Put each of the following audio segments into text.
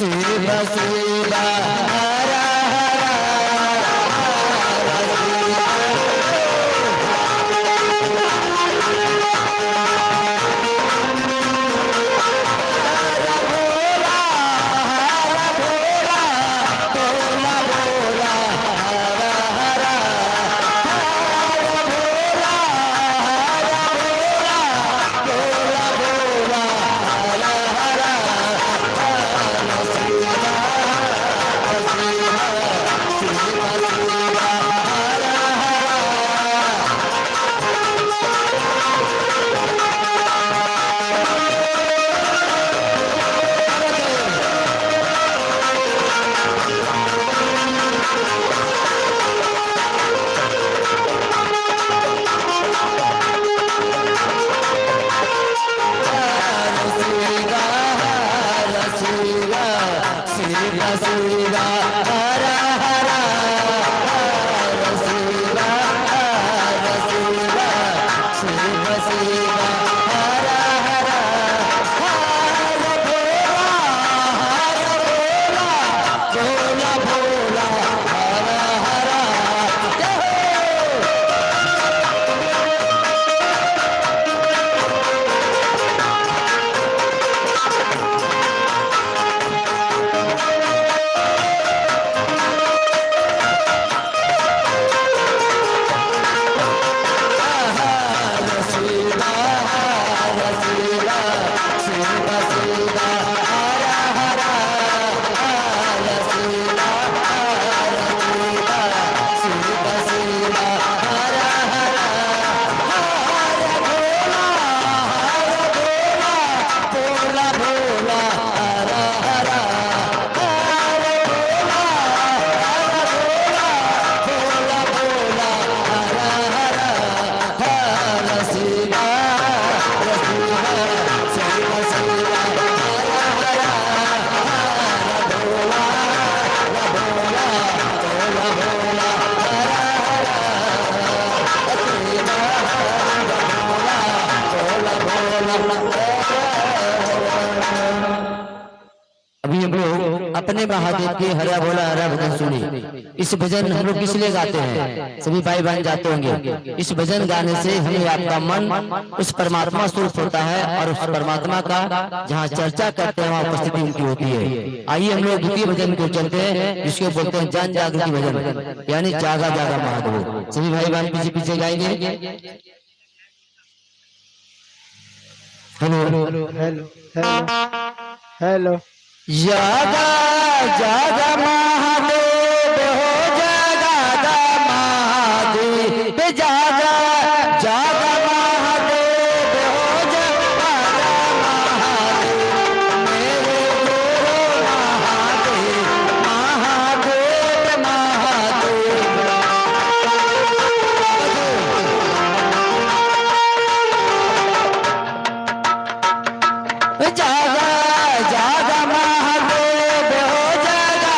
शिव शिव हर अपने महादेव के हरा भोला हरा भजन सुने। इस भजन हम लोग किस लिए गाते हैं, सभी भाई बहन जाते होंगे। इस भजन गाने से हमें आपका मन उस परमात्मा स्वरूप होता है और उस परमात्मा का जहाँ चर्चा करते हैं वहाँ उपस्थिति उनकी होती है। आइए हम लोग द्वितीय भजन को चलते हैं जिसको बोलते हैं जन जागृति भजन, यानी जागा जागा महादेव। सभी भाई बहन पीछे पीछे गाएंगे। Hello hello hello hello. जागा जागा महादेव हो, जागा महादेव, जागा जागा महादेव हो, जागा महादेव, मेरे गुरु महादेव, महादेव महादेव। जागा जागा महादेव हो, जागा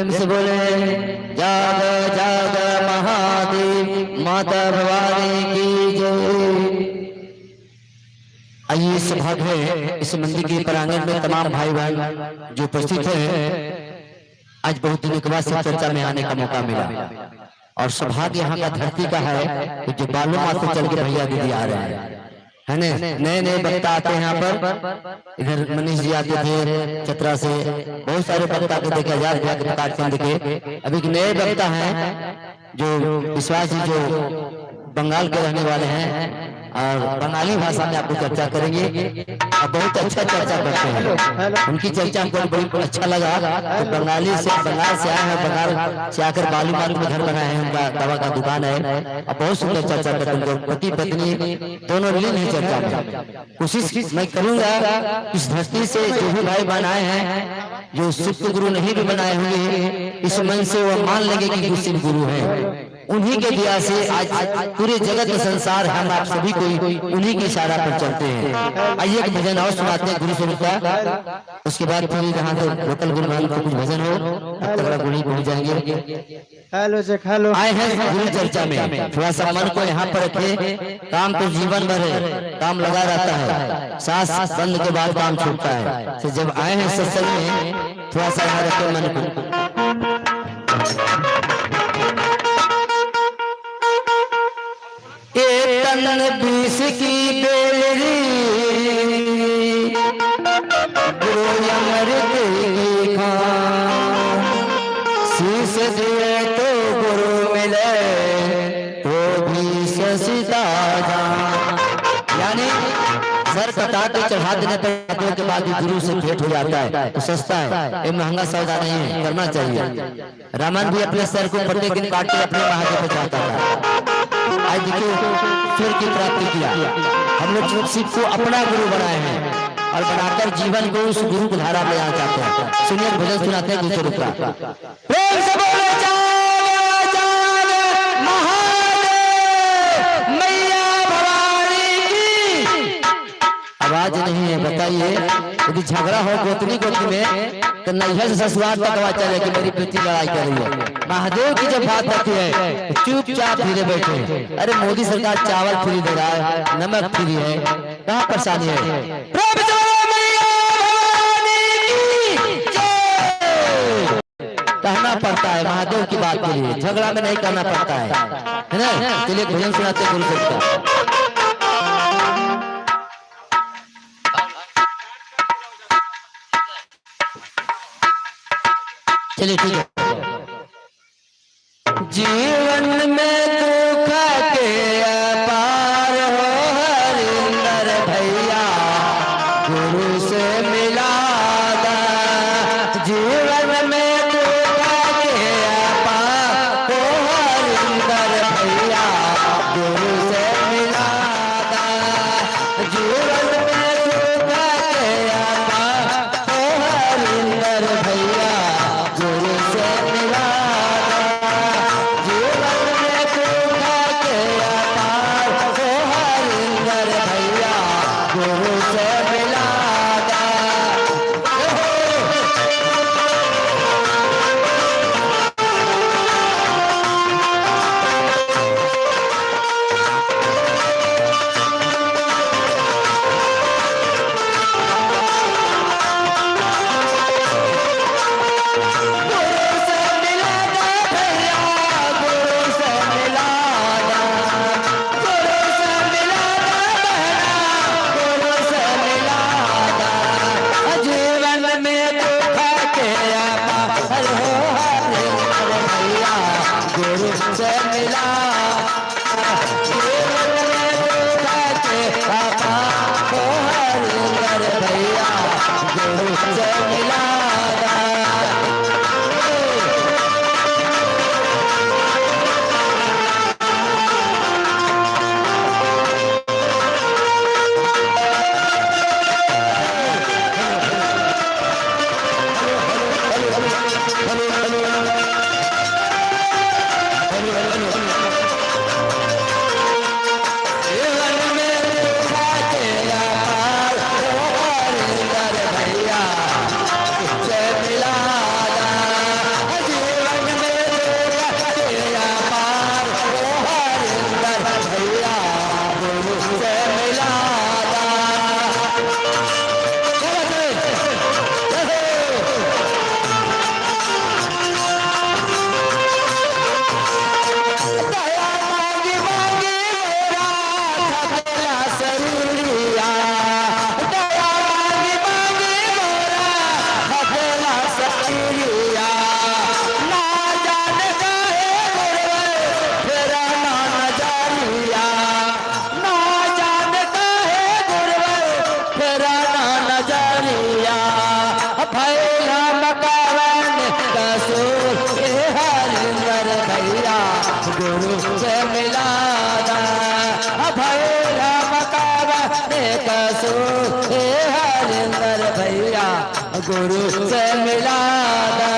प्रेम से बोले जाग जाग महादेव माता भवानी की जय। आइए सौभाग्य है इस मंदिर के प्रांगण में तमाम भाई बहन जो उपस्थित हैं, आज बहुत दिनों के बाद से चर्चा में आने का मौका मिला और सौभाग्य यहाँ का धरती का है कि जो बालू माँ से चल के भैया दीदी आ रहे हैं, है न? नए नए वक्ता आते हैं यहाँ पर। इधर मनीष जी आते थे चतरा से, बहुत सारे वक्ता को देखे, आजाद भैया के प्रकाश चंद के। अभी एक नए वक्ता हैं जो विश्वास जी, जो बंगाल के रहने वाले हैं और बंगाली भाषा में आपको चर्चा करेंगे और बहुत अच्छा चर्चा करते हैं। उनकी चर्चा हमको बहुत अच्छा लगा। तो बंगाल से आए हैं, बंगाल से आकर बालू मालू में घर बनाए हैं, उनका दवा का दुकान है और बहुत सुंदर चर्चा करते हैं। पति पत्नी दोनों लीन है चर्चा में। कोशिश मैं करूंगा इस धरती से जो भी भाई बनाए हैं, जो शिव गुरु नहीं भी बनाए हुए, इस मन से वो मान लेंगे कि शिव गुरु है। उन्हीं के दिया से आज पूरे जगत में संसार हम आप सभी कोई उन्हीं के इशारा पर चलते हैं। आइए एक भजन और सुनाते हैं गुरु स्वरूप का, उसके बाद फिर यहाँ से लोकल गुरु महाराज का कुछ भजन हो, तगड़ा गुरु गुरु जाएंगे। हेलो से हेलो आए हैं गुरु चर्चा में, थोड़ा सा मन को यहाँ पर रखे। काम तो जीवन भर है, काम लगा रहता है, सांस बंद के बाद काम छूटता है। तो जब आए हैं सत्संग में थोड़ा सा यहाँ रखे मन को। तन बीस की बेलरी गुरु अमृत की खान, शीश दिए तो गुरु मिले तो भी सस्ता जान। यानी सर कटा के चढ़ा देने पर के बाद गुरु से भेंट हो जाता है तो सस्ता है, ये महंगा सौदा नहीं है, करना चाहिए। रामन भी अपने सर को प्रत्येक दिन काट के अपने महादेव को चाहता था। आज देखिए सूर्य की प्राप्ति किया। हम लोग शिव को अपना गुरु बनाए हैं और बनाकर जीवन को उस गुरु की धारा में आना चाहते हैं। सुनिए भजन सुनाते हैं गुरु स्वरूप का। प्रेम से बोलो जय जय महादेव मैया भवानी की। आवाज नहीं है, बताइए। यदि झगड़ा हो गोतनी गोतनी में तो नैहर से ससुराल तक आवाज चले कि मेरी बेटी लड़ाई कर रही है। महादेव की जब बात आती है तो चुपचाप धीरे बैठे। अरे मोदी सरकार चावल फ्री दे रहा है, नमक फ्री है, कहाँ परेशानी है? कहना पड़ता है महादेव की बात के लिए, झगड़ा में नहीं करना पड़ता है ना? चलिए भजन सुनाते गुरु सबका। चलिए ठीक है। जीवन में दुख के अपार हो हरिंदर भैया गुरु से मिला दा। जीवन में दुख के अपार हो हरिंदर भैया गुरु से मिला दा। जीवन में दुख के अपार हो हरिंदर भैया गुरु से मिला दा। जीवन में गुरु से मिला दा।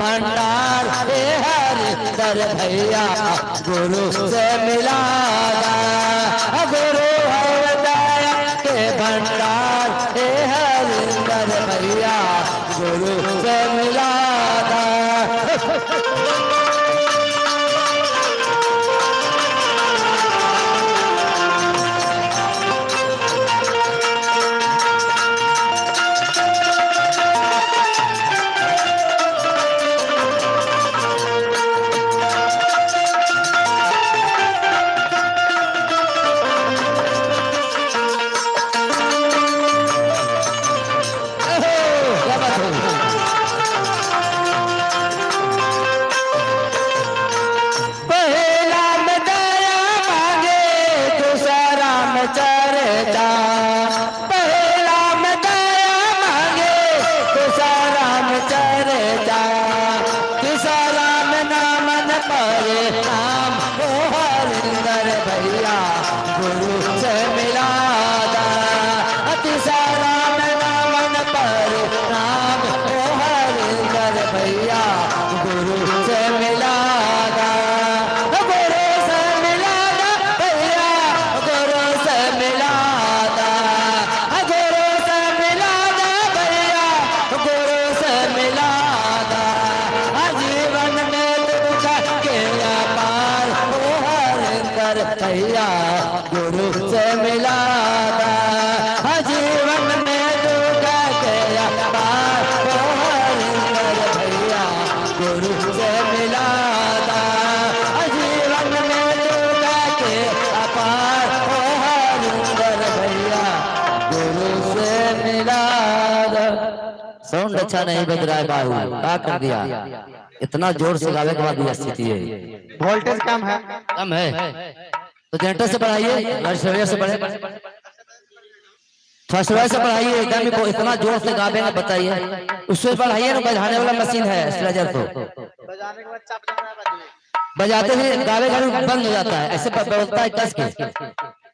भंडार हे हरिंदर भैया गुरु से मिला दा। गुरु हरदया के भंडार हे हरिंदर भैया गुरु से मिला दा। भैया गुरु से मिला दा। जीवन में दुख गया पार हरिंदर भैया गुरु से मिला दा। जीवन में दुख के अपार हरिंदर भैया गुरु से मिला दा। साउंड अच्छा नहीं बज रहा है बाबू, क्या कर दिया? इतना जोर से गावे के बाद यह स्थिति है। वोल्टेज कम है तो जनरेटर से बढ़ाइए, लड़सड़िया से बढ़े, थोड़ा से बढ़ाइए। एकदम ही इतना जोर से गावे ना, बताइए उससे बढ़ाइए ना। बजाने वाला मशीन है स्लेजर को, बजाने के बाद चाप जाना है, बजाते ही गावे गावे बंद हो जाता है, ऐसे बोलता है कस के।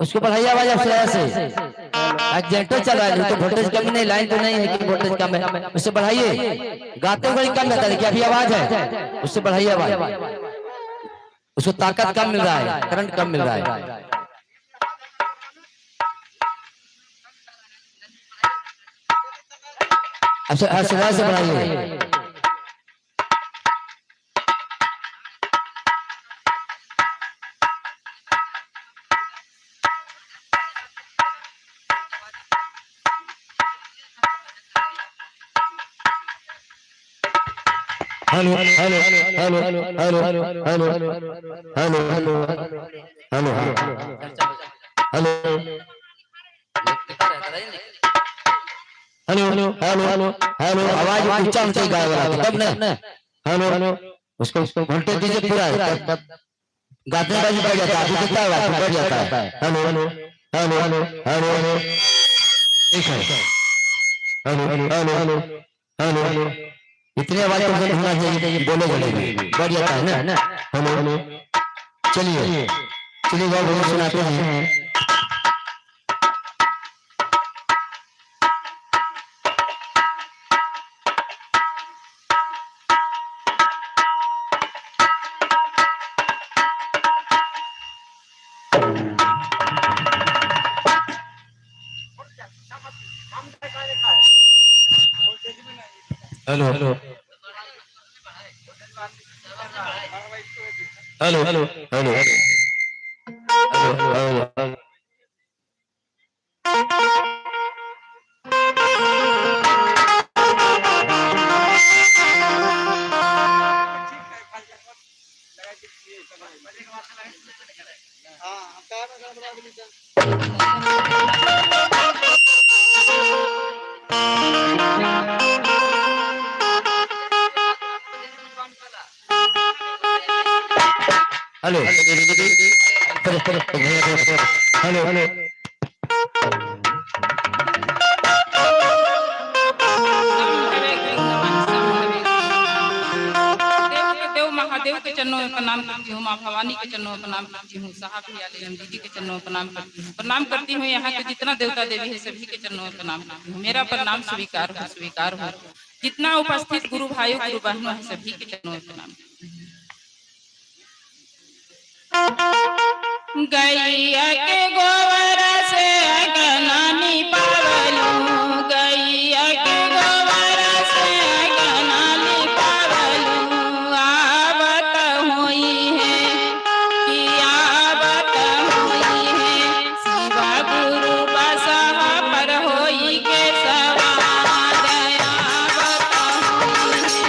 उसको बढ़ाइए आवाज स्लेजर से। जनरेटर चल रहा है तो वोल्टेज कम नहीं, लाइन तो नहीं है कि वोल्टेज कम है, उससे बढ़ाइए। गाते हुए कम जाता है कि अभी आवाज है, उससे बढ़ाइए आवाज। उसको ताकत कम मिल रहा है, करंट कम मिल रहा है। अच्छा सुबह से बढ़ाइए। Hello hello hello hello hello hello hello hello hello hello hello hello hello hello hello आवाज ऊंचा ऊंचा गाए वाला तब ना। हेलो हेलो उसको वोल्टेज दीजिए पूरा, गाते बाजी बढ़ जाता है, अभी कितना आवाज बढ़ जाता है। Hello hello hello hello hello hello ठीक है। Hello hello hello hello hello इतनी आवाज तो बंद होना चाहिए, बोलो बोलेगी बढ़ जाता है ना। हेलो हेलो चलिए चलिए बहुत सुनाते हैं। Hello hello hello hello hello hello. हाँ हम कह रहे हैं बता दीजिए। Hello hello hello. देव के देव महादेव के चरणों में प्रणाम करती हूँ, माँ भवानी के चरणों में प्रणाम करती हूँ, साहब भैया लेम दीदी के चरणों में प्रणाम करती हूँ। यहाँ के जितना देवता देवी है सभी के चरणों में प्रणाम करती हूँ। मेरा प्रणाम स्वीकार हो। जितना उपस्थित गुरु भाइयों गुरु बहनों है सभी के चरणों में प्रणाम करती हूँ। गैया के गोबर से अगनानी पावलू, गैया के गोबर से अगनानी पावलू। आवत होई है कि आवत होई है, शिवा गुरु बसहा पर होई के सवार। आवत होई है।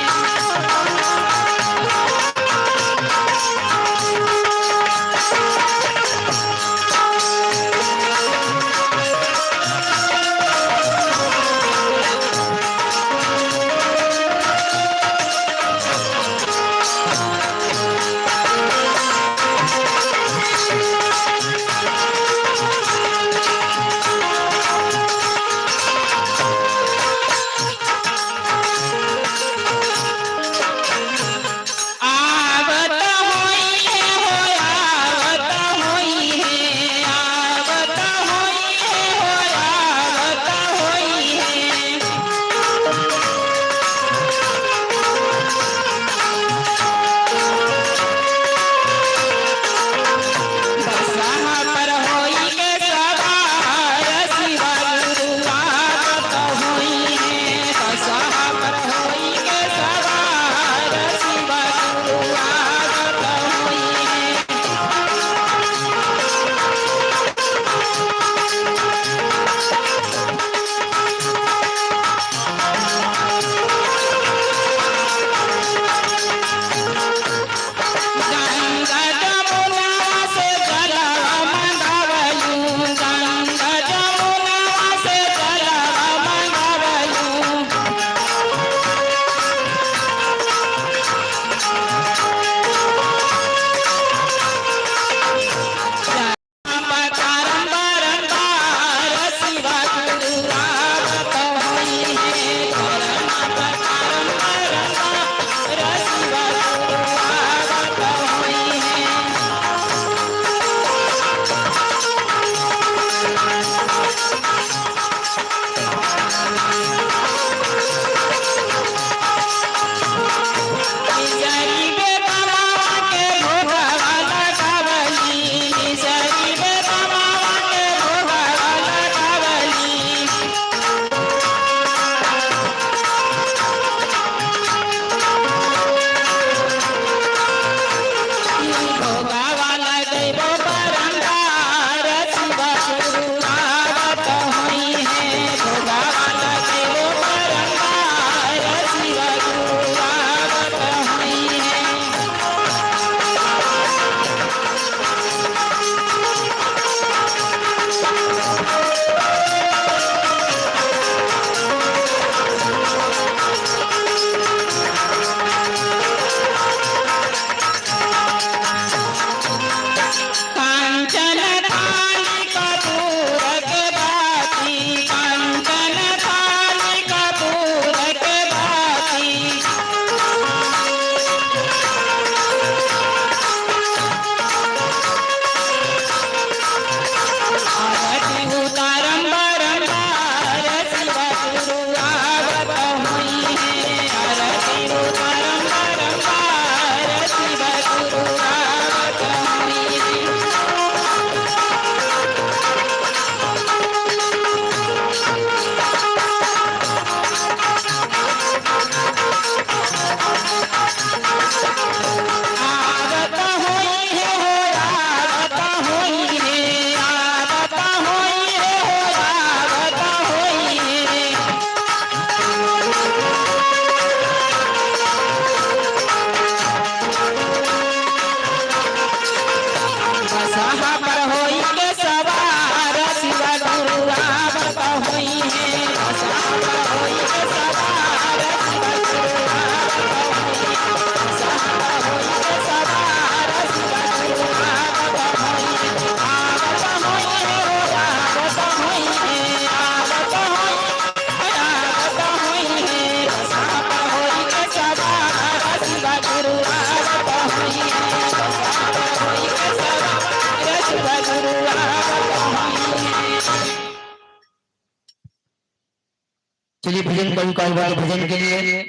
चलिए भजन कवि का भजन के लिए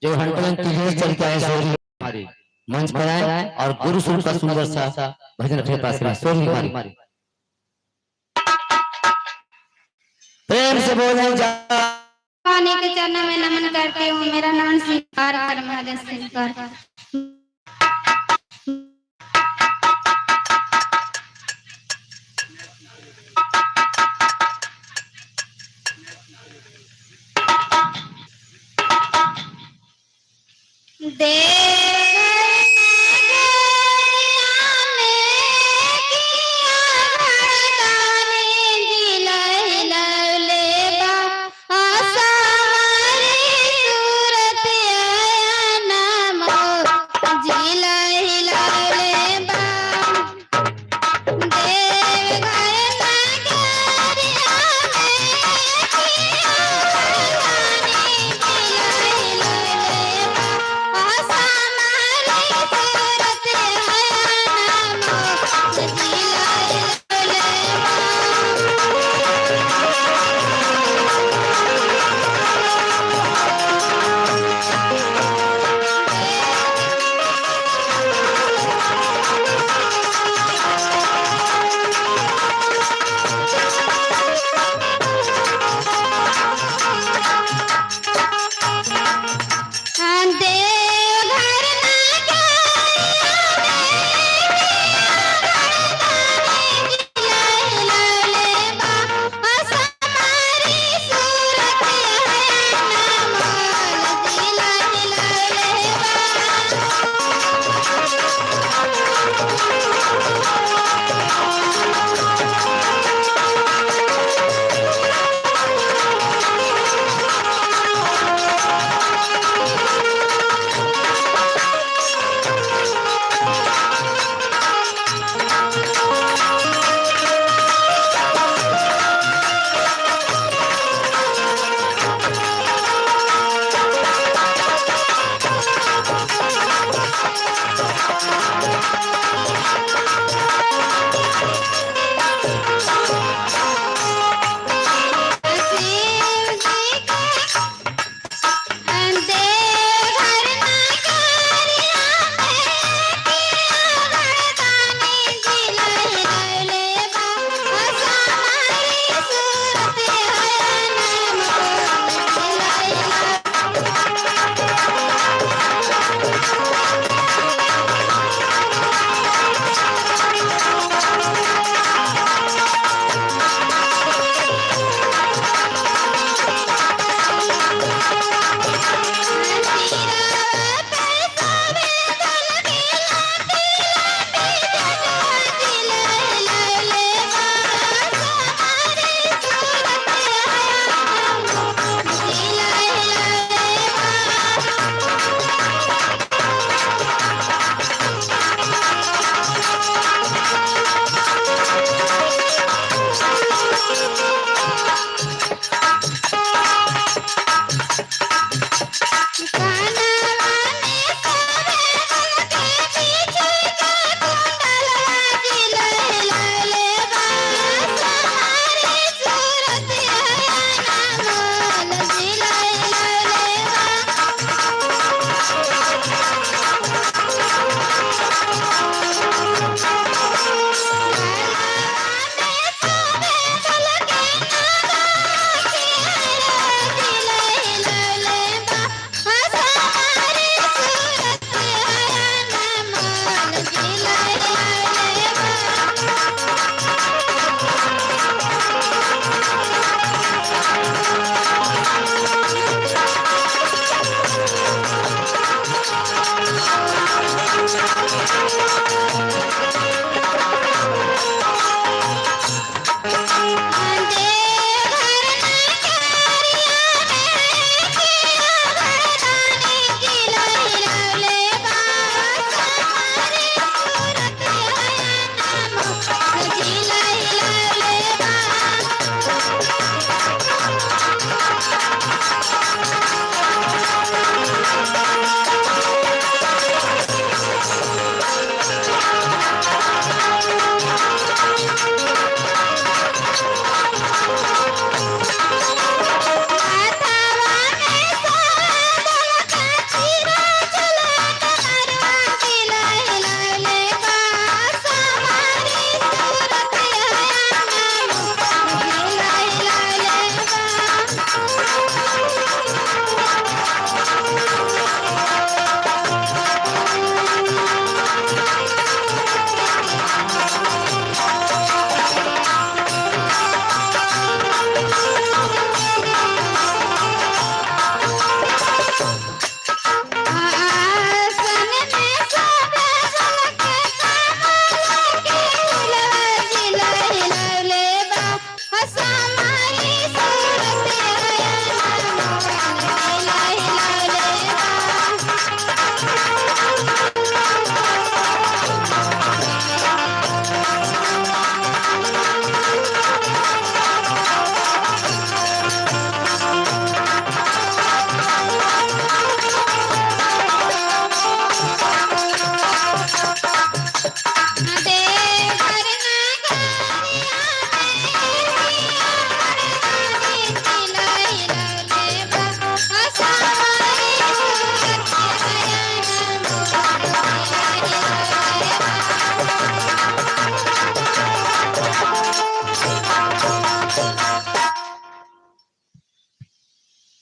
जो हंटमन तिलक चल के आए सोहरी हमारे मंच पर आए और गुरु सुर का सुंदर सा भजन अपने पास में सोहरी हमारी प्रेम से बोले भगवान के चरणों में नमन करती हूँ। मेरा नाम स्वीकार कर महादेव स्वीकार। आशा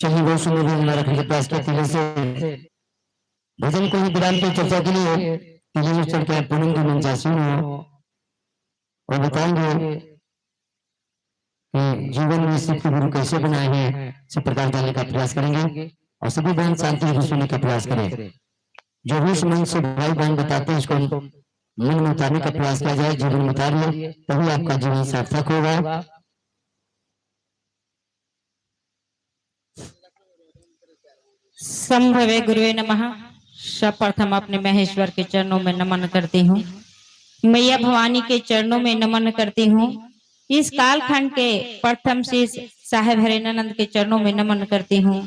चलिए बहुत सुंदर भजन रखने के प्रयास करते हैं। जैसे भजन को ही विराम की चर्चा के लिए तीन चल के पूर्ण की मंचा सुनो और बताएंगे कि जीवन में सिर्फ गुरु कैसे बनाए हैं, सब प्रकार डालने का प्रयास करेंगे और सभी बहन शांति से सुनने का प्रयास करें। जो भी इस मन से भाई बहन बताते हैं उसको मन में उतारने का प्रयास किया जाए, जीवन में उतार ले तभी आपका जीवन सार्थक होगा। संभवे गुरुवे नमः। सर्वप्रथम अपने महेश्वर के चरणों में नमन करती हूँ, मैया भवानी के चरणों में नमन करती हूँ, इस कालखंड के प्रथम शीर्ष साहेब हरेनानंद के चरणों में नमन करती हूँ,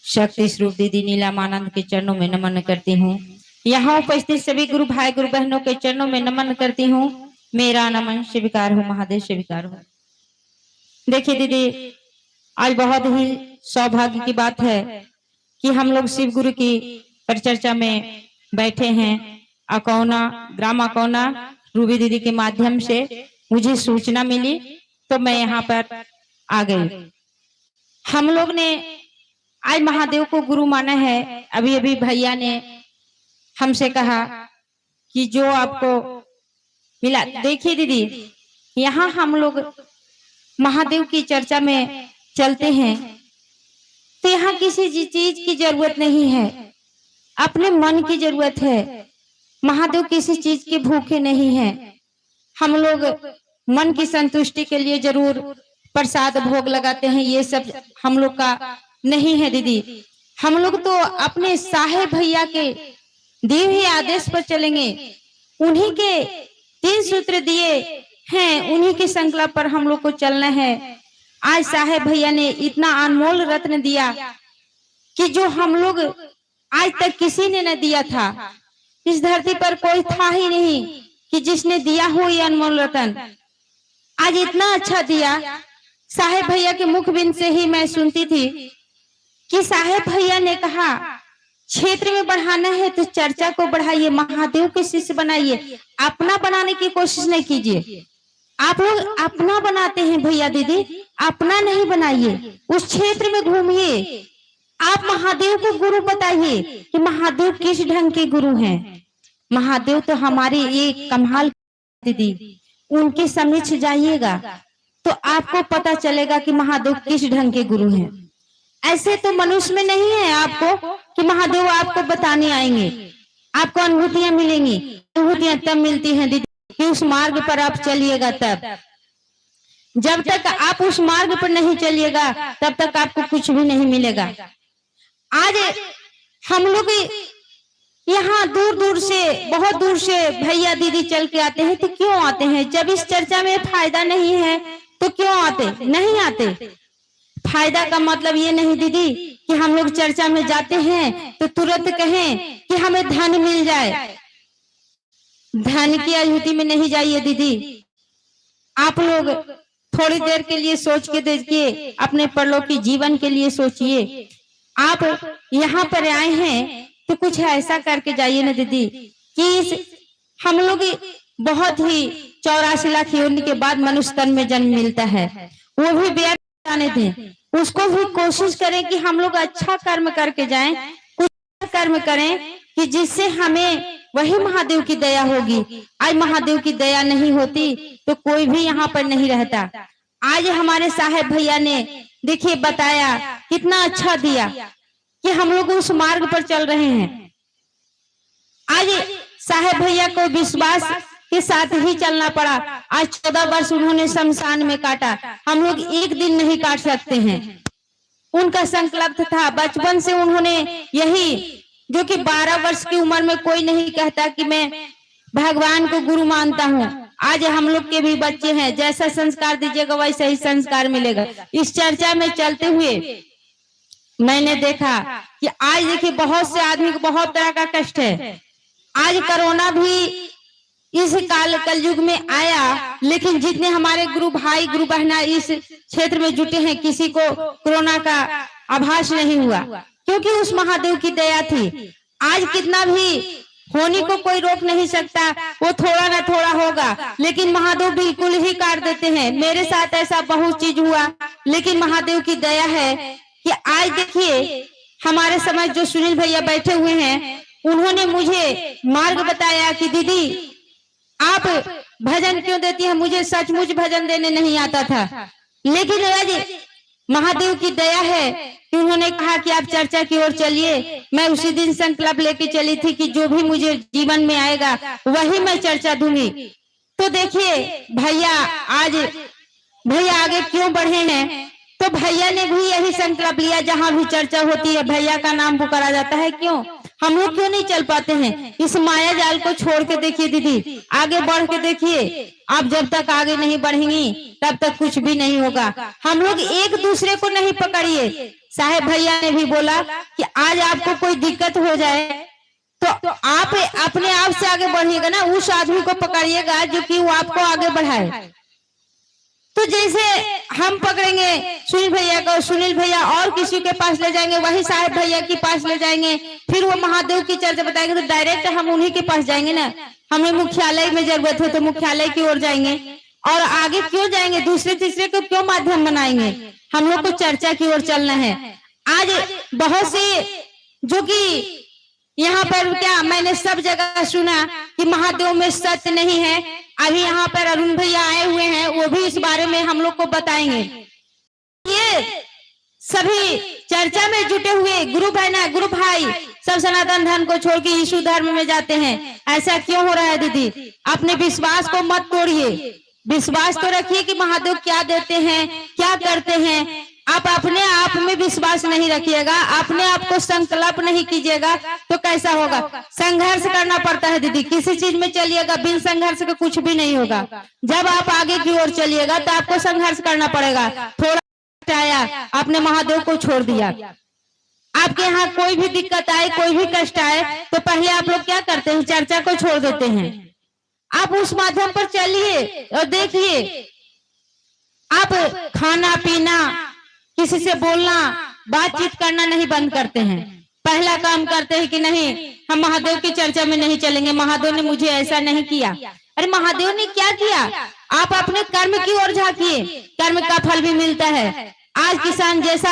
शक्ति स्वरूप दीदी नीलामानंद के चरणों में नमन करती हूँ, यहाँ उपस्थित सभी गुरु भाई गुरु बहनों के चरणों में नमन करती हूँ। मेरा नमन स्वीकार हो, महादेव स्वीकार हो। देखिए दीदी, आज बहुत ही सौभाग्य की बात है कि हम लोग शिव गुरु की परिचर्चा में बैठे हैं। अकौना ग्राम अकौना रूबी दीदी के माध्यम से मुझे सूचना मिली तो मैं यहाँ पर आ गई। हम लोग ने आज महादेव को गुरु माना है। अभी अभी भैया ने हमसे कहा कि जो आपको मिला, देखिए दीदी, यहाँ हम लोग महादेव की चर्चा में चलते हैं तो यहाँ किसी चीज की जरूरत नहीं है, अपने मन की जरूरत है। महादेव किसी चीज के भूखे नहीं है। हम लोग मन की संतुष्टि के लिए जरूर प्रसाद भोग लगाते हैं, ये सब हम लोग का नहीं है दीदी। हम लोग तो अपने साहेब भैया के दिए हुए आदेश पर चलेंगे। उन्हीं के 3 सूत्र दिए हैं, उन्हीं के संकल्प पर हम लोग को चलना है। आज साहेब भैया ने इतना अनमोल रत्न दिया कि जो हम लोग आज तक किसी ने न दिया था। इस धरती पर कोई था ही नहीं कि जिसने दिया हो ये अनमोल रत्न। आज इतना अच्छा दिया। साहेब भैया के मुखबिंद से ही मैं सुनती थी कि साहेब भैया ने कहा क्षेत्र में बढ़ाना है तो चर्चा को बढ़ाइए, महादेव के शिष्य बनाइए, अपना बनाने की कोशिश नहीं कीजिए। आप लोग अपना बनाते हैं भैया दीदी, अपना नहीं बनाइए। उस क्षेत्र में घूमिए, आप महादेव को गुरु बताइए कि महादेव किस ढंग के गुरु हैं। महादेव तो हमारे एक कमाल दीदी, उनके समीक्ष जाइएगा तो आपको पता चलेगा कि महादेव किस ढंग के गुरु हैं। ऐसे तो मनुष्य में नहीं है आपको कि महादेव आपको बताने आएंगे, आपको अनुभूतियां मिलेंगी। अनुभूतियां तब मिलती हैं दीदी कि उस मार्ग पर आप चलिएगा। तब जब तक आप उस मार्ग पर नहीं चलिएगा तब तक आपको कुछ भी नहीं मिलेगा। आज हम लोग यहाँ दूर दूर से, बहुत दूर से भैया दीदी चल के आते हैं। तो क्यों आते हैं? जब इस चर्चा में फायदा नहीं है तो क्यों आते? नहीं आते। फायदा का मतलब ये नहीं दीदी कि हम लोग चर्चा में जाते हैं तो तुरंत कहें कि हमें धन मिल जाए। धन की अनुभूति में नहीं जाइए दीदी। आप लोग थोड़ी देर के लिए सोच के देखिए, अपने परलौकिक जीवन के लिए सोचिए। आप यहाँ पर आए हैं तो कुछ ऐसा करके जाइए ना दीदी कि हम लोग बहुत ही 84 लाख योनि के बाद मनुष्य तन में जन्म मिलता है, वो भी व्यर्थ जाने दें। उसको भी कोशिश करें कि हम लोग अच्छा कर्म करके जाएं, कुछ कर्म करें कि जिससे हमें वही महादेव की दया होगी। आज महादेव की दया नहीं होती तो कोई भी यहाँ पर नहीं रहता। आज हमारे साहेब भैया ने देखिए बताया, कितना अच्छा दिया कि हम लोग उस मार्ग पर चल रहे हैं। आज साहेब भैया को विश्वास के साथ ही चलना पड़ा। आज 14 वर्ष उन्होंने शमशान में काटा, हम लोग एक दिन नहीं काट सकते हैं। उनका संकल्प था, बचपन से उन्होंने यही, जो कि 12 वर्ष की उम्र में कोई नहीं कहता कि मैं भगवान को गुरु मानता हूँ। आज हम लोग के भी बच्चे हैं, जैसा संस्कार दीजिएगा वैसा ही संस्कार मिलेगा। इस चर्चा में चलते हुए मैंने देखा कि आज देखिए बहुत से आदमी को बहुत तरह का कष्ट है। आज कोरोना भी इस कलयुग में आया, लेकिन जितने हमारे गुरु भाई गुरु बहना इस क्षेत्र में जुटे हैं, किसी को कोरोना का आभास नहीं हुआ, क्योंकि उस महादेव की दया थी। आज कितना भी होने को कोई रोक नहीं सकता, वो थोड़ा ना थोड़ा होगा, लेकिन महादेव बिल्कुल ही काट देते हैं। मेरे साथ ऐसा बहुत चीज हुआ, लेकिन महादेव की दया है कि आज देखिए हमारे समझ जो सुनील भैया बैठे हुए हैं, उन्होंने मुझे मार्ग बताया कि दीदी आप भजन क्यों देती हैं। मुझे सचमुच भजन देने नहीं आता था, लेकिन आज महादेव की दया है कि उन्होंने कहा कि आप चर्चा की ओर चलिए। मैं उसी दिन संकल्प लेके चली थी कि जो भी मुझे जीवन में आएगा वही मैं चर्चा दूंगी। तो देखिए भैया आगे क्यों बढ़े हैं, तो भैया ने भी यही संकल्प लिया, जहां भी चर्चा होती है भैया का नाम पुकारा जाता है। क्यों हम लोग क्यों नहीं चल पाते हैं? इस माया जाल को छोड़ के देखिए दीदी, आगे बढ़ के देखिए। आप जब तक आगे नहीं बढ़ेंगी तब तक कुछ भी नहीं होगा। हम लोग एक दूसरे को नहीं पकड़िए। साहेब भैया ने भी बोला कि आज आपको कोई दिक्कत हो जाए तो आप अपने आप से आगे बढ़िएगा ना, उस आदमी को पकड़िएगा जो कि वो आपको आगे बढ़ाए। तो जैसे हम पकड़ेंगे सुनील भैया को, सुनील भैया और किसी के पास ले जाएंगे, वही साहेब भैया के पास ले जाएंगे, फिर वो महादेव की चर्चा बताएंगे तो डायरेक्ट हम उन्हीं के पास जाएंगे ना। हमें मुख्यालय में जरूरत है तो मुख्यालय की ओर जाएंगे, और आगे क्यों जाएंगे? दूसरे तीसरे को क्यों माध्यम बनाएंगे? हम लोग को चर्चा की ओर चलना है। आज बहुत से जो कि यहाँ पर क्या मैंने सब जगह सुना कि महादेव में सत्य नहीं है। अभी यहाँ पर अरुण भैया आए हुए हैं, वो भी इस बारे में हम लोग को बताएंगे। ये सभी चर्चा में जुटे हुए गुरु भाई सब सनातन धर्म को छोड़ के यीशु धर्म में जाते हैं। ऐसा क्यों हो रहा है दीदी? अपने विश्वास को मत तोड़िए, विश्वास तो रखिए कि महादेव क्या देते हैं, क्या करते हैं। आप अपने आप में विश्वास नहीं रखिएगा, अपने आप को संकल्प नहीं कीजिएगा तो कैसा होगा? संघर्ष करना पड़ता है दीदी। किसी चीज में चलिएगा बिन संघर्ष के कुछ भी नहीं होगा। जब आप आगे की ओर चलिएगा तो आपको संघर्ष करना पड़ेगा। थोड़ा आया आपने महादेव को छोड़ दिया, आपके यहाँ कोई भी दिक्कत आए, कोई भी कष्ट आए तो पहले आप लोग क्या करते हैं? चर्चा को छोड़ देते हैं। आप उस माध्यम पर चलिए और देखिए, आप खाना पीना, किसी से बोलना, बातचीत करना नहीं बंद करते हैं। पहला काम करते हैं कि नहीं हम महादेव की चर्चा में नहीं चलेंगे, महादेव ने मुझे ऐसा नहीं किया। अरे महादेव ने क्या किया? आप अपने कर्म की ओर झांकिए, कर्म का फल भी मिलता है। आज किसान जैसा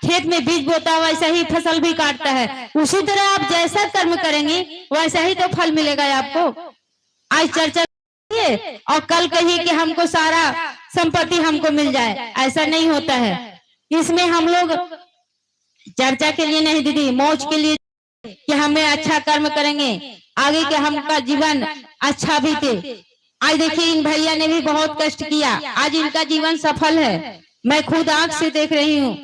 खेत में बीज बोता है वैसा ही फसल भी काटता है। उसी तरह आप जैसा कर्म करेंगे वैसा ही तो फल मिलेगा आपको। आज चर्चा और कल कहिए कि हमको सारा संपत्ति हमको मिल जाए, ऐसा नहीं होता है। इसमें हम लोग चर्चा के लिए नहीं दीदी, मौज के लिए कि हमें अच्छा कर्म करेंगे, आगे के हमका जीवन अच्छा बीते। आज देखिए इन भैया ने भी बहुत कष्ट किया, आज इनका जीवन सफल है। मैं खुद आंख से देख रही हूँ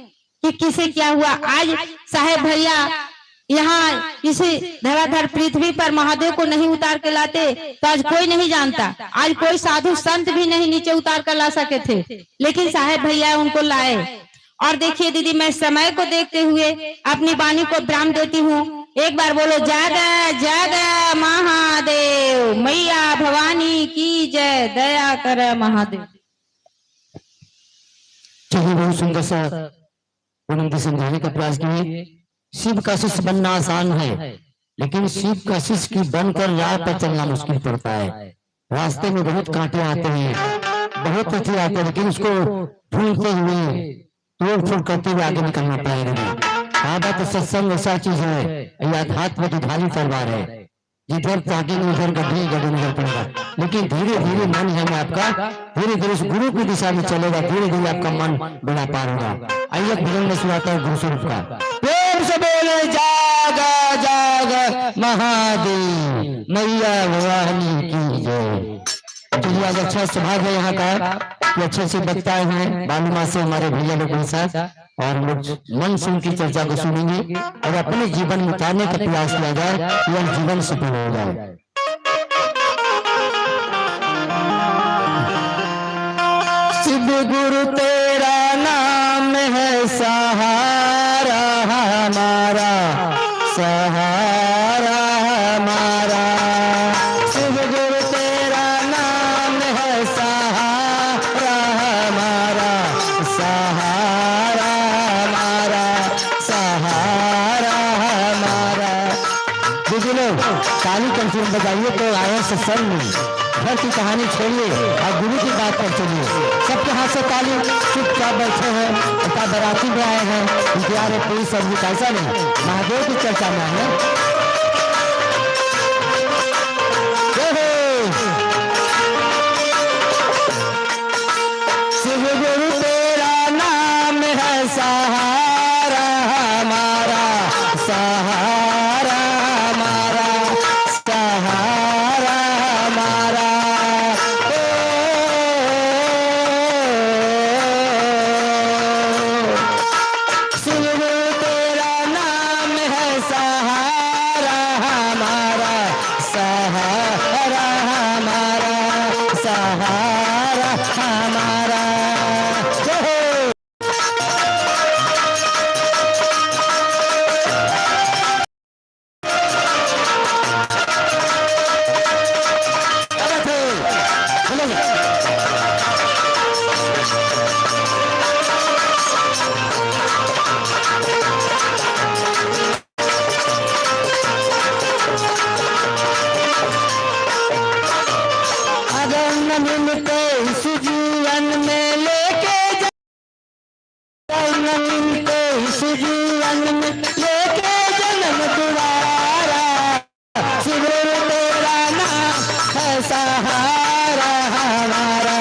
कि किसे क्या हुआ। आज साहेब भैया यहाँ इसी धराधर पृथ्वी पर महादेव को नहीं उतार के लाते तो आज कोई नहीं जानता। आज कोई साधु संत भी नहीं नीचे उतार कर ला सके थे, लेकिन साहेब भैया उनको लाए। और देखिए दीदी, मैं समय को देखते हुए अपनी वाणी को विराम देती हूँ। एक बार बोलो जय जय महादेव, मैया भवानी की जय, दया कर महादेव। चलिए बहुत सुंदर सा उन्होंने समझाने का प्रयास किए। शिव का शिष्य बनना आसान है, लेकिन शिव का शिष्य की बनकर राह पर चलना मुश्किल पड़ता है। रास्ते में बहुत कांटे आते हैं, बहुत पत्थर आते हैं, लेकिन उसको ढूंढते हुए तोड़ फोड़ करते हुए आगे निकलना पड़ेगा। कहा बात सत्संग ऐसा चीज है, अध्यात्म की ढाली तलवार है, जिधर ताकेंगे उधर गड्ढे निकल पड़ेगा। लेकिन धीरे धीरे मन है आपका, धीरे धीरे उस गुरु की दिशा में चलेगा, धीरे धीरे आपका मन बड़ा पार होगा। आइए भजन में सुनाता है गुरु स्वरूप का। प्रेम से बोले जागा जागा महादेव, मैया भवानी की जय। तो आज अच्छा स्वभाव है यहाँ का कि अच्छे से बताए हैं बालूमा से हमारे भैया लोग के साथ, और हम लोग मन से उनकी चर्चा को सुनेंगे और अपने जीवन में उतारने का प्रयास किया जाए, यह जीवन सफल हो जाए। शिव गुरु तेरा नाम है सहारा हमारा, सहारा हमारा। शिव गुरु तेरा नाम है सहारा हमारा, सहारा हमारा, सहारा हमारा। दीदी लोग ताली कंठीन बजाइए तो आया सत्संग में, घर की कहानी छोड़िए और गुरु की बात पर चलिए। सबके हाथ से ताली, चुपचाप बैठे हैं। देवता बराती में आए हैं, प्यारे पुरुष सब कैसा नहीं महादेव की चर्चा में है। शिव गुरु तेरा नाम है सहारा हमारा, सहारा हमारा, सहारा हमारा। शिव गुरु तेरा नाम है सहारा हमारा, सहारा हमारा, सहारा हमारा। अगर न मिलते इस जीवन में लेके न मिलते इस जीवन में लेके जन्म दोबारा। शिव तेरा नाम है सहारा हमारा,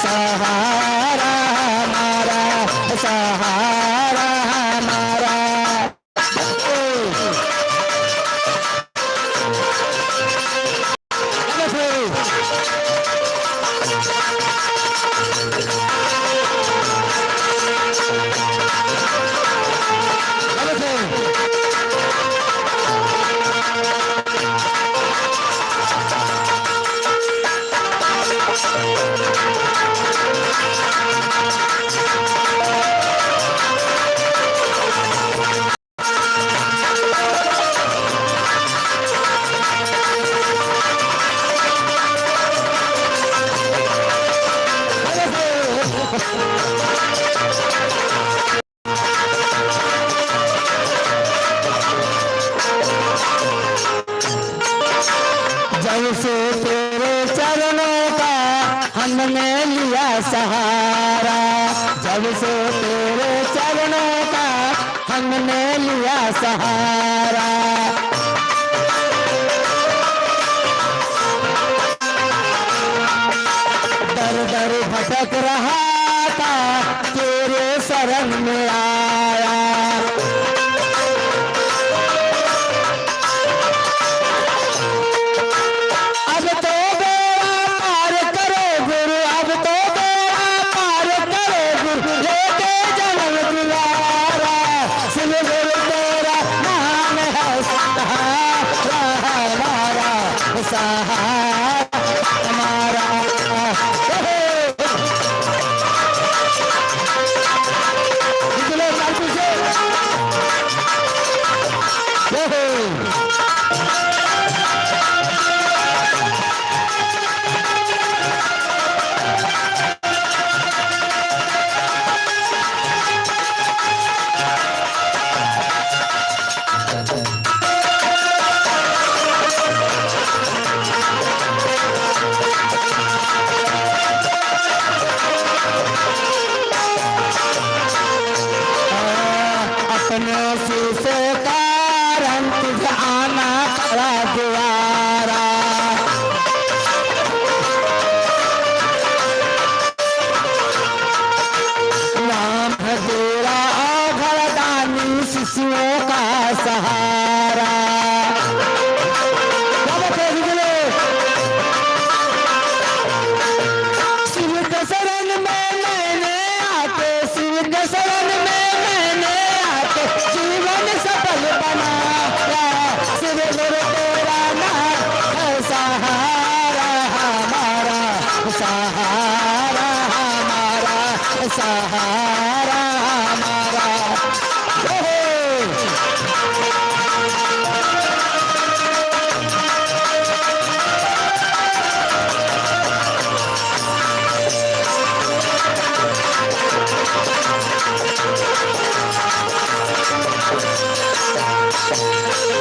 सहारा हमारा, सहारा हमारा। जब से तेरे चरणों का हमने लिया सहारा, जब से तेरे चरणों का हमने लिया सहारा। दर दर भटक रहा था तेरे शरण में आया। अब तो बेड़ा पार करो गुरु, अब तो बेड़ा पार करो गुरु, लेके जन्म दुआरा। शिव गुरु तेरा नाम है सहारा हमारा, सहारा हमारा। निकलो साथी से। अपने शीशे कारण तुझे आना पड़ा द्वारा। नाम है तेरा घरदानी शिशुओं का सहारा। शिव के शरण में मैंने आके, शिव के शरण में मैंने आके जीवन सफल बनाया। शिव गुरु तेरा नाम है सहारा हमारा, सहारा हमारा, सहारा हमारा।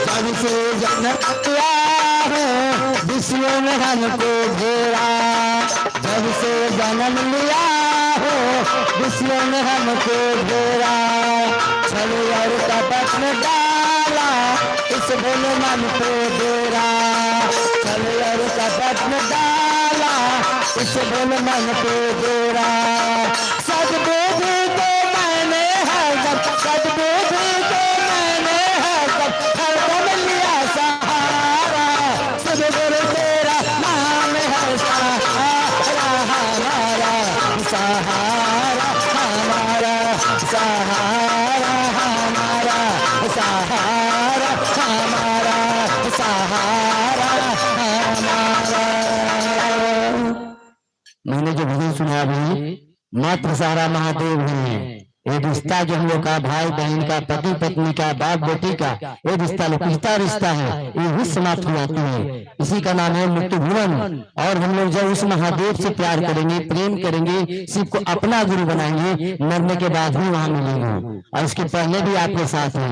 जब से जन्म लिया है विश्व में हमको घेरा, जब से जन्म लिया हो विषयों ने हमको घेरा, छल और कपट में डाला इस भोले मन को डेरा, छल और कपट में डाला इस भोले मन को डेरा। सद्बुद्धि को मैंने है जब, सद्बुद्धि को मैंने है जब, हरदम लिया सहारा, सद्गुरु तेरा नाम है सहारा हमारा, सहारा हमारा, सहारा हमारा, सहारा हमारा, सहारा हमारा। मैंने जो भजन सुना भी, मात्र सहारा महादेव है। ये रिश्ता जो हम लोग का भाई बहन का, पति पत्नी का, बाप बेटी का, ये रिश्ता लौकिकता रिश्ता है, ये ही समाप्त हो जाती है। इसी का नाम है मुक्ति भुवन। और हम लोग जब उस महादेव से प्यार करेंगे, प्रेम करेंगे, शिव को अपना गुरु बनाएंगे, मरने के बाद ही वहां मिलेंगे। और इसके पहले भी आपके साथ है।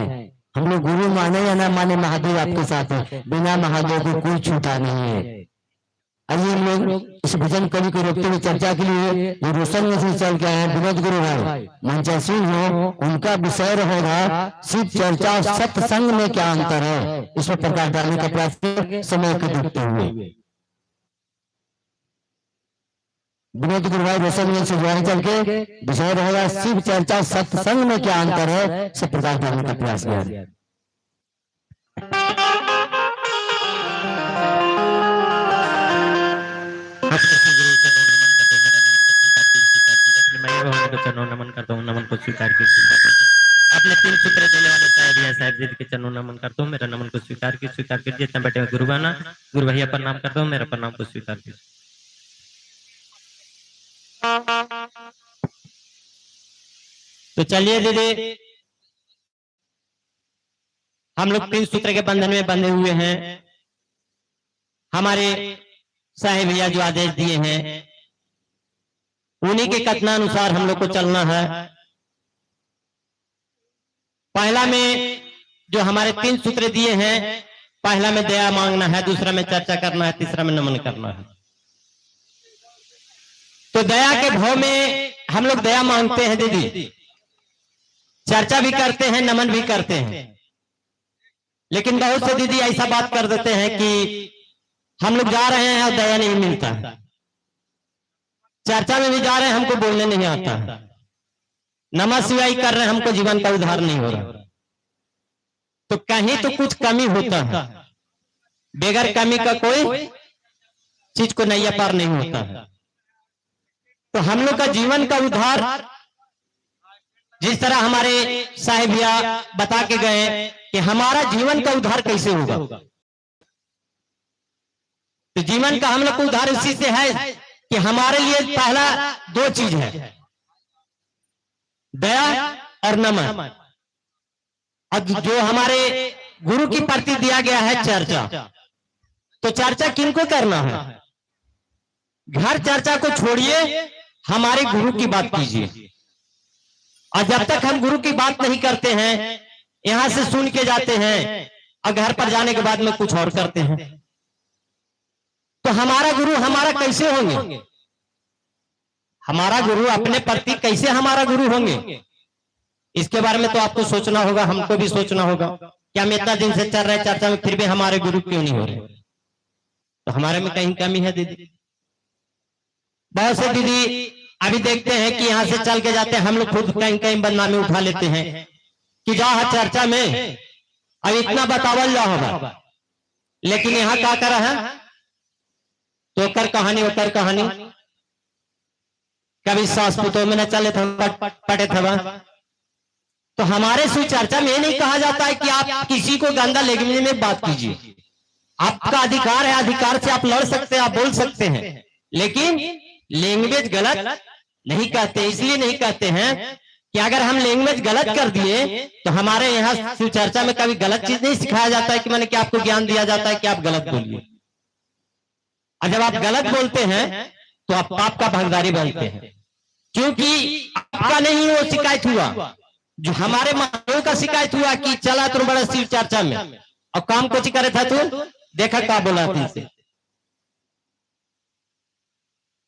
हम लोग गुरु माने या ना माने, महादेव आपके साथ है। बिना महादेव को कोई छूटा नहीं है। आइए हम लोग इस भजन कवि को रोकते हुए चर्चा के लिए जो रोशन में से चल के आए हैं विनोद गुरु भाई मंचासी हो, उनका विषय रहेगा शिव चर्चा और सत्संग में क्या अंतर है। इस पर प्रकाश डालने का प्रयास समय को देखते हुए विनोद गुरु भाई रोशन में से जो चल के विषय रहेगा शिव चर्चा सत्संग में क्या अंतर है, इस पर प्रकाश डालने का प्रयास किया। चरणों नमन करता हूँ, नमन को स्वीकार कीजिए। अपने 3 सूत्र देने वाले साहब जी के चरणों नमन करता हूँ, मेरा नमन को स्वीकार कीजिए। इतना बैठे गुरु बना, गुरु भैया प्रणाम करता हूँ, मेरा प्रणाम को स्वीकार कीजिए। तो चलिए दीदी, हम लोग 3 सूत्र के बंधन में बंधे हुए हैं। हमारे साहेब भैया जो आदेश दिए हैं उन्हीं के कथनानुसार हम लोग को चलना है। पहला में जो हमारे 3 सूत्र दिए हैं, पहला में दया मांगना है, दूसरा में चर्चा करना है, तीसरा में नमन करना है। तो दया के भाव में हम लोग दया मांगते हैं दीदी, चर्चा भी करते हैं, नमन भी करते हैं। लेकिन बहुत से दीदी ऐसा बात कर देते हैं कि हम लोग जा रहे हैं और दया नहीं मिलता है, चर्चा में भी जा रहे हैं, हमको बोलने नहीं आता, नमः शिवाय कर रहे हैं, हमको जीवन का उद्धार नहीं हो रहा। तो कहीं तो कुछ कमी होता है, बगैर कमी का कोई चीज को नैया पार नहीं होता है। तो हम लोग का जीवन का उद्धार जिस तरह हमारे साहिब भैया बता के गए कि हमारा जीवन का उद्धार कैसे होगा, तो जीवन का हम लोग को उद्धार इसी से है कि हमारे लिए पहला 2 चीज है, दया और नमन। और जो हमारे गुरु की प्रति दिया गया है चर्चा, तो चर्चा किनको करना है? घर चर्चा को छोड़िए, हमारे गुरु की बात कीजिए। और जब तक हम गुरु की बात नहीं करते हैं, यहां से सुन के जाते हैं और घर पर जाने के बाद में कुछ और करते हैं, तो हमारा गुरु हमारा कैसे होंगे? हमारा गुरु अपने प्रति कैसे हमारा गुरु होंगे? इसके बारे में तो आपको सोचना होगा, हमको भी सोचना होगा कि हम इतना दिन से चल रहे चर्चा में, फिर भी हमारे गुरु क्यों नहीं हो रहे? तो हमारे में कहीं कमी है दीदी। बहुत से दीदी अभी देखते हैं कि यहाँ से चल के जाते हैं, हम लोग खुद कहीं कहीं बदनामी उठा लेते हैं कि जाओ चर्चा में अब इतना बतावल जाओ होगा, लेकिन यहाँ क्या कर रहा है? तो कर कहानी ओकर कहानी, कभी सास पुतों में न चले पटे थे। तो हमारे सुचर्चा में ये नहीं कहा जाता है कि आप किसी को गंदा लैंग्वेज में बात कीजिए, आपका अधिकार है, अधिकार से आप लड़ सकते हैं, आप बोल सकते हैं, लेकिन लैंग्वेज गलत नहीं कहते। इसलिए नहीं कहते हैं कि अगर हम लैंग्वेज गलत कर दिए तो हमारे यहाँ सुचर्चा में कभी गलत चीज नहीं सिखाया जाता है कि मैंने कि आपको ज्ञान दिया जाता है कि आप गलत बोलिए। और जब आप गलत बोलते हैं तो आप पाप का भागीदारी बनते हैं, क्योंकि आपका नहीं वो शिकायत हुआ, जो हमारे महादेव का शिकायत हुआ कि चला तुम बड़ा शिव चर्चा में और काम कुछ करे था, तू देखा क्या बोला तुमसे।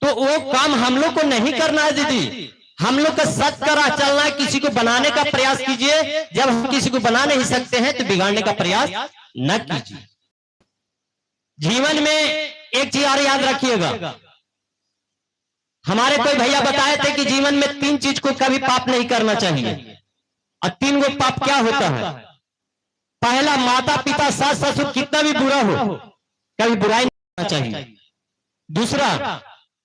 तो वो काम हम लोग को नहीं करना है दीदी, हम लोग का सच का राह चलना है, किसी को बनाने का प्रयास कीजिए। जब हम किसी को बना नहीं सकते हैं तो बिगाड़ने का प्रयास न कीजिए। जीवन में एक चीज और याद रखिएगा, हमारे कोई भैया बताए थे कि जीवन में 3 चीज को कभी पाप नहीं करना चाहिए। और 3 गो पाप क्या होता है? पहला, माता पिता सास ससुर कितना भी बुरा हो कभी बुराई नहीं करना चाहिए। दूसरा,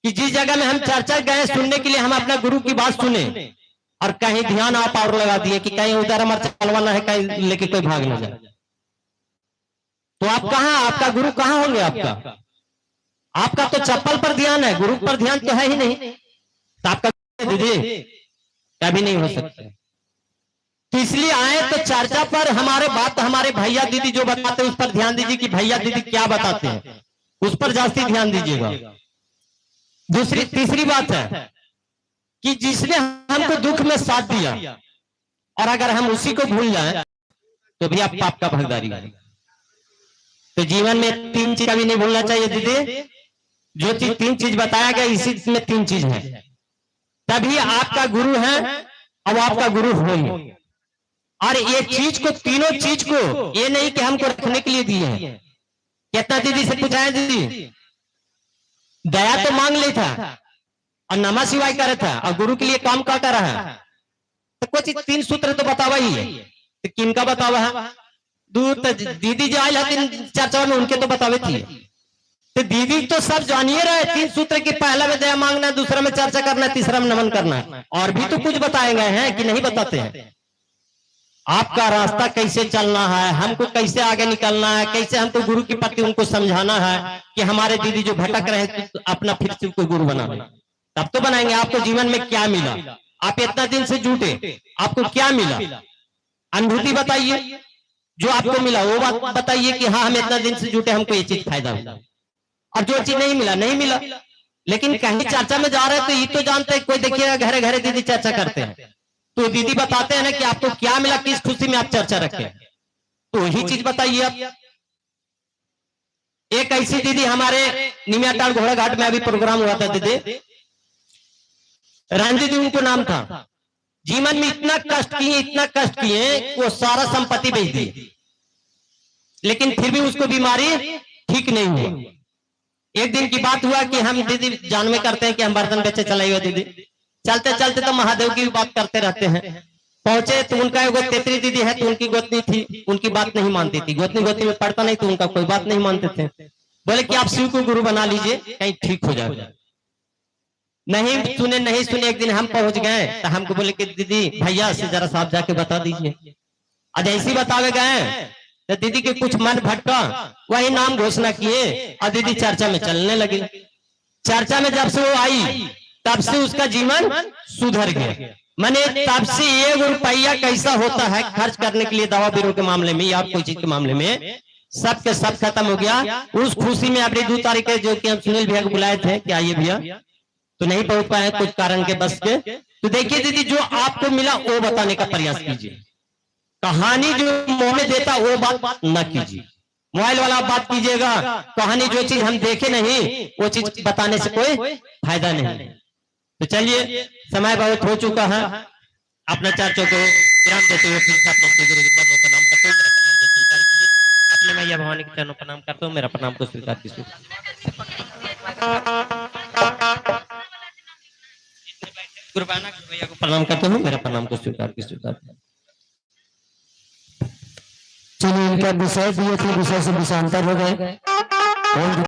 कि जिस जगह में हम चर्चा गए सुनने के लिए हम अपना गुरु की बात सुने और कहीं ध्यान आप और लगा दिए कि कहीं उधर हमारा चलवाना है, कहीं लेके कोई भाग ना जाए, तो आप कहां, आपका गुरु कहां होंगे? आपका तो चप्पल पर ध्यान है, गुरु पर ध्यान तो है ही नहीं, तो आपका दीदी कभी नहीं हो सकता। तो इसलिए आए तो चर्चा पर हमारे बात, हमारे भैया दीदी जो बताते हैं उस पर ध्यान दीजिए कि भैया दीदी क्या बताते हैं, उस पर जास्ती ध्यान दीजिएगा। तीसरी बात है कि जिसने हमको दुख में साथ दिया और अगर हम उसी को भूल जाएं तो भी आप पाप का भागीदारी हैं। तो जीवन में 3 चीज कभी नहीं भूलना चाहिए दीदी। जो चीज 3 चीज बताया गया इसी में 3 चीज है, तभी आपका गुरु है और आपका गुरु होंगे। और ये चीज को, तीनों चीज को, ये नहीं कि हमको रखने के लिए दिए हैं। कितना दीदी से पूछा है, दीदी दया तो मांग ले था और नमः शिवाय करे था और गुरु के लिए काम क्या कर रहा है, तो कुछ 3 सूत्र तो बतावा ही है। तो किनका बतावा है? दूर तो दीदी जो आयल है 3 चर्चा में उनके तो बतावे थी। तो दीदी तो सब जानिए रहे 3 सूत्र की, पहला में दया मांगना, दूसरा में चर्चा करना, तीसरा में नमन करना। और भी तो कुछ बताए गए हैं कि नहीं बताते हैं? आपका रास्ता कैसे चलना है, हमको कैसे आगे निकलना है, कैसे हमको गुरु के प्रति उनको समझाना है कि हमारे दीदी जो भटक रहे हैं तो अपना फिर से उनको गुरु बनाना, तब तो बनाएंगे। आपको जीवन में क्या मिला? आप इतना दिन से जुटे, आपको क्या मिला? अनुभूति बताइए, जो आपको मिला वो बात बताइए कि हाँ हम इतना दिन से जुटे, हमको ये चीज फायदा मिला। और जो चीज नहीं मिला, नहीं मिला। लेकिन कहीं चर्चा में जा रहे हैं तो ये तो जानते हैं, कोई देखिएगा घरे घरे दीदी चर्चा करते हैं तो दीदी बताते हैं ना कि आपको क्या मिला, किस खुशी में आप चर्चा रखें, तो वही चीज बताइए आप। एक ऐसी दीदी हमारे निमियाटाल घोड़ा घाट में अभी प्रोग्राम हुआ था, दीदी रानी दीदी उनको नाम था। जीवन में इतना कष्ट किए, इतना कष्ट किए, वो सारा संपत्ति बेच दी, लेकिन फिर भी उसको बीमारी ठीक नहीं हुआ। एक दिन की बात हुआ कि हम दीदी जानवे करते हैं कि हम बर्तन बेचे चलाई हुए दीदी, चलते चलते तो महादेव की बात करते रहते हैं। पहुंचे तो उनका एगो तेतरी दीदी है, तो उनकी गोतनी थी, उनकी बात नहीं मानती थी। गोतनी में पढ़ता नहीं तो उनका कोई बात नहीं मानते थे। बोले कि आप शिव को गुरु बना लीजिए, कहीं ठीक हो जाएगा। नहीं सुने। एक दिन हम पहुंच गए तो हमको बोले कि दीदी भैया से जरा साहब जाके बता दीजिए। आज ऐसी बतावे गए तो दीदी के कुछ मन भटका, वही नाम घोषणा किए और दीदी चर्चा में चलने लगी। चर्चा में जब से वो आई तब से उसका जीवन सुधर गया। मैंने तब से 1 रुपया कैसा होता है खर्च करने के लिए दवा बीरो के मामले में या कोई चीज के मामले में, सब के सब खत्म हो गया। उस खुशी में अपनी 2 तारीख जो कि हम सुनील भैया को बुलाए थे कि आइए भैया, तो नहीं पहुंच पाए कुछ कारण के बस के। तो देखिए दीदी, जो आपको मिला वो बताने का प्रयास कीजिए। कहानी जो मुंह में देता वो बात न कीजिए। मोबाइल वाला बात कीजिएगा, कहानी जो चीज हम देखे नहीं वो चीज बताने से कोई फायदा नहीं। तो चलिए, समय बहुत हो चुका है। अपने चर्चों को विराम देते हुए फिर से अपने गुरु के चरणों का नाम करते हुए मेरा प्रणाम स्वीकार कीजिए। अपने मैया भवानी के चरणों का नाम करते हुए मेरा प्रणाम को स्वीकार कीजिए। गुरुबाना भैया को प्रणाम करते हुए मेरा प्रणाम को स्वीकार कीजिए। चलिए, इनका विषय दिए थे, विषय से विषयांतर हो गए।